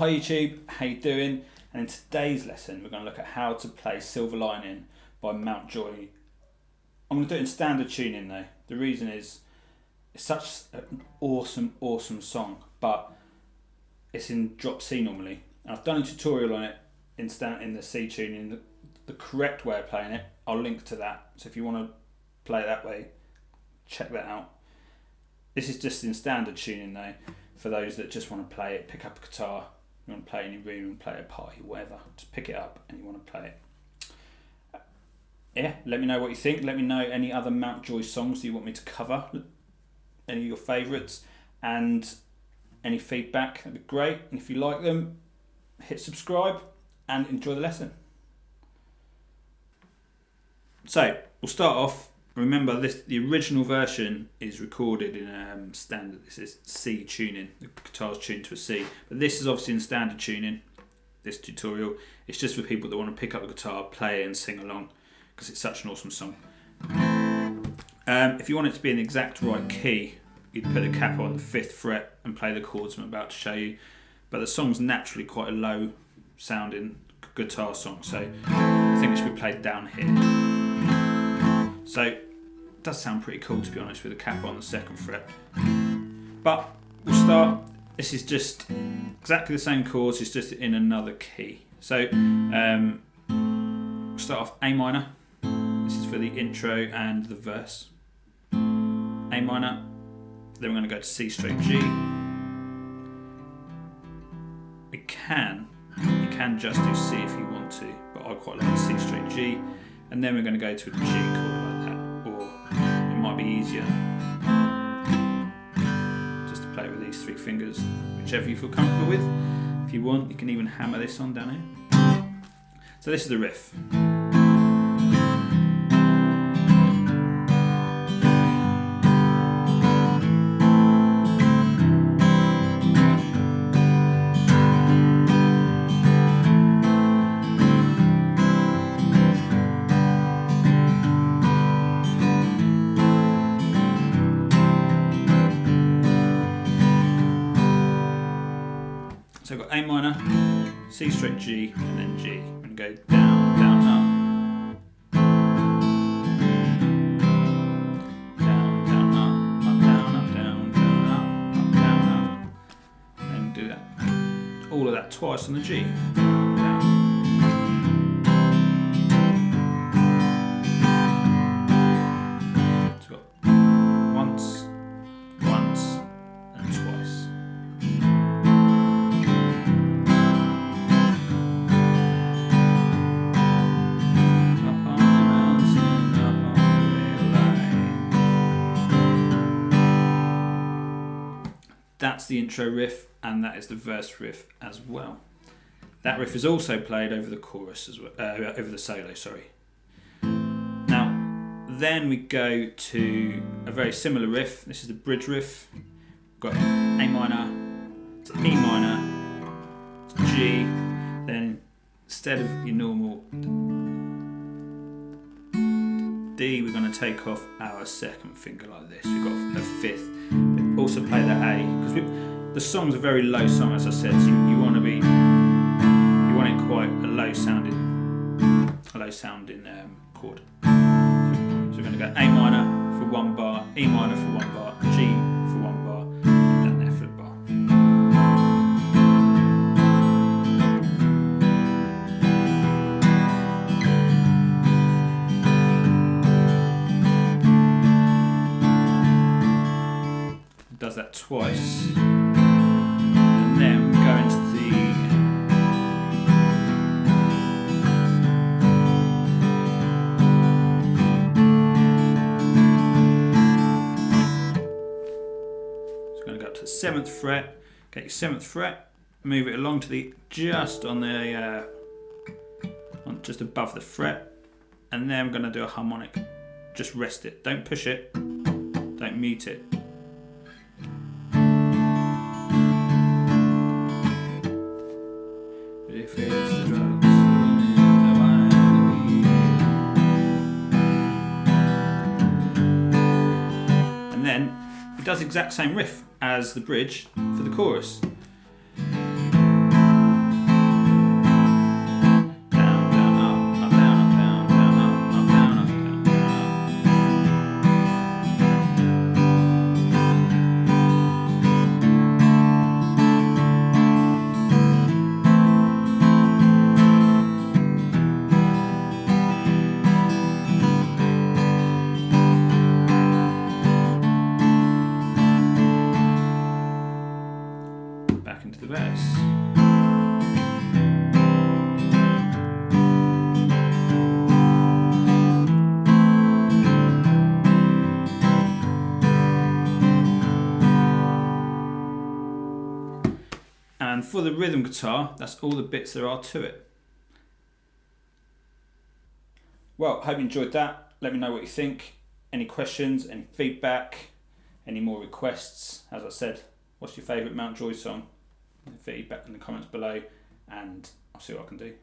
Hi YouTube, how you doing? And in today's lesson we're going to look at how to play Silver Lining by Mountjoy. I'm going to do it in standard tuning though. The reason is it's such an awesome song, but it's in drop C normally. And I've done a tutorial on it in the C tuning, the correct way of playing it. I'll link to that, so if you want to play it that way, check that out. This is just in standard tuning though, for those that just want to play it, pick up a guitar, you want to play it in your room, play at a party, whatever. Just pick it up and you want to play it. Yeah, let me know what you think. Let me know any other Mountjoy songs that you want me to cover, any of your favourites, and any feedback, that'd be great. And if you like them, hit subscribe and enjoy the lesson. So, we'll start off. Remember, the original version is recorded in standard. This is C tuning. The guitar's tuned to a C, but this is obviously in standard tuning. This tutorial, it's just for people that want to pick up the guitar, play it, and sing along, because it's such an awesome song. If you want it to be in the exact right key, you'd put the capo on the 5th fret and play the chords I'm about to show you. But the song's naturally quite a low sounding guitar song, so I think it should be played down here. So it does sound pretty cool, to be honest, with the capo on the 2nd fret. But we'll start. This is just exactly the same chords, it's just in another key. So we'll start off A minor. This is for the intro and the verse. A minor. Then we're going to go to C straight G. You can just do C if you want to, but I quite like C straight G. And then we're going to go to a G chord like that, or it might be easier just to play with these 3 fingers, whichever you feel comfortable with. If you want, you can even hammer this on down here. So this is the riff. So I've got A minor, C straight G, and then G. I'm going to go down, down, up. Down, down, up, down, up, down, down, up, down, up. And do that. All of that twice on the G. Down, down. So I've got once, and twice. That's the intro riff, and that is the verse riff as well. That riff is also played over the chorus as well, over the solo, sorry. Now, then we go to a very similar riff. This is the bridge riff. We've got A minor, to E minor, to G. Then instead of your normal D, we're going to take off our 2nd finger like this. We've got a 5th. Also play that A, because the song's a very low song, as I said, so you want it quite a low sounding chord. So we're going to go A minor for 1 bar, E minor for 1 bar, G for 1 bar, and down there for a bar. Does that twice, and then we go into so going to go up to the 7th fret. Get your 7th fret, move it along to the just above the fret, and then we're going to do a harmonic. Just rest it. Don't push it. Don't mute it. If it's the drugs, the wine, and then it does the exact same riff as the bridge for the chorus. And for the rhythm guitar, that's all the bits there are to it. Well, hope you enjoyed that. Let me know what you think. Any questions, any feedback, any more requests. As I said, what's your favourite Mountjoy song? Feedback in the comments below, and I'll see what I can do.